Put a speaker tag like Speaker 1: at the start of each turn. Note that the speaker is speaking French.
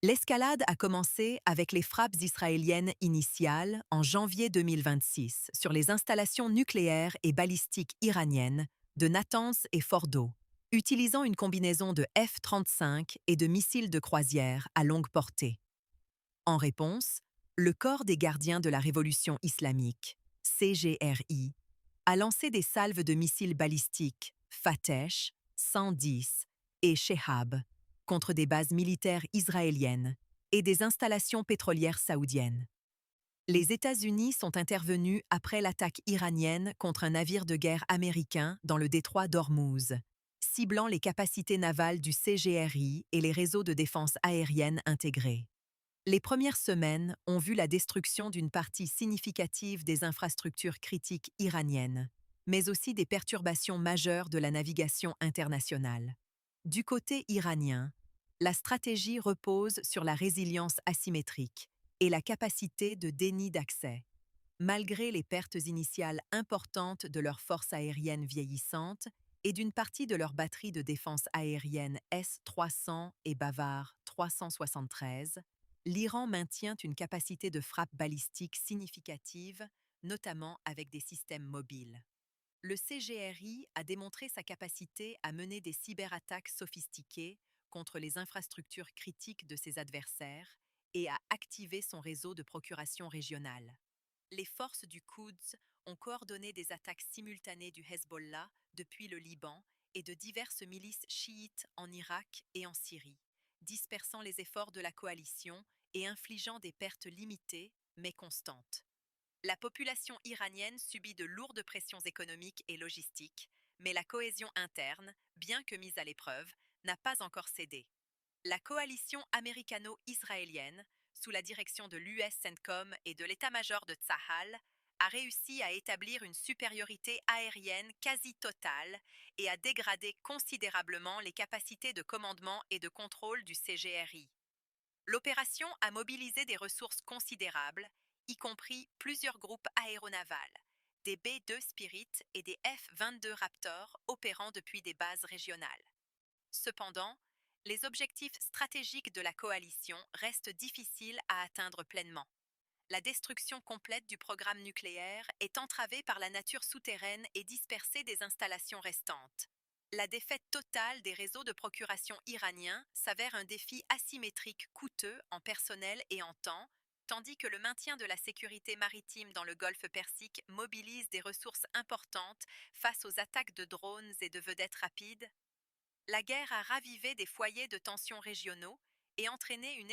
Speaker 1: L'escalade a commencé avec les frappes israéliennes initiales en janvier 2026 sur les installations nucléaires et balistiques iraniennes de Natanz et Fordo, utilisant une combinaison de F-35 et de missiles de croisière à longue portée. En réponse, le Corps des gardiens de la Révolution islamique, CGRI, a lancé des salves de missiles balistiques Fatesh, 110 et Shehab contre des bases militaires israéliennes et des installations pétrolières saoudiennes. Les États-Unis sont intervenus après l'attaque iranienne contre un navire de guerre américain dans le détroit d'Ormuz, ciblant les capacités navales du CGRI et les réseaux de défense aérienne intégrés. Les premières semaines ont vu la destruction d'une partie significative des infrastructures critiques iraniennes, mais aussi des perturbations majeures de la navigation internationale. Du côté iranien, la stratégie repose sur la résilience asymétrique et la capacité de déni d'accès. Malgré les pertes initiales importantes de leurs forces aériennes vieillissantes et d'une partie de leur batterie de défense aérienne S-300 et Bavard 373, l'Iran maintient une capacité de frappe balistique significative, notamment avec des systèmes mobiles. Le CGRI a démontré sa capacité à mener des cyberattaques sophistiquées contre les infrastructures critiques de ses adversaires et à activer son réseau de procuration régionale. Les forces du Quds ont coordonné des attaques simultanées du Hezbollah depuis le Liban et de diverses milices chiites en Irak et en Syrie, dispersant les efforts de la coalition et infligeant des pertes limitées mais constantes. La population iranienne subit de lourdes pressions économiques et logistiques, mais la cohésion interne, bien que mise à l'épreuve, n'a pas encore cédé. La coalition américano-israélienne, sous la direction de l'US-CENTCOM et de l'état-major de Tsahal, a réussi à établir une supériorité aérienne quasi totale et à dégrader considérablement les capacités de commandement et de contrôle du CGRI. L'opération a mobilisé des ressources considérables, y compris plusieurs groupes aéronavals, des B-2 Spirit et des F-22 Raptor opérant depuis des bases régionales. Cependant, les objectifs stratégiques de la coalition restent difficiles à atteindre pleinement. La destruction complète du programme nucléaire est entravée par la nature souterraine et dispersée des installations restantes. La défaite totale des réseaux de procuration iraniens s'avère un défi asymétrique coûteux en personnel et en temps, tandis que le maintien de la sécurité maritime dans le golfe Persique mobilise des ressources importantes face aux attaques de drones et de vedettes rapides. La guerre a ravivé des foyers de tensions régionaux et entraîné une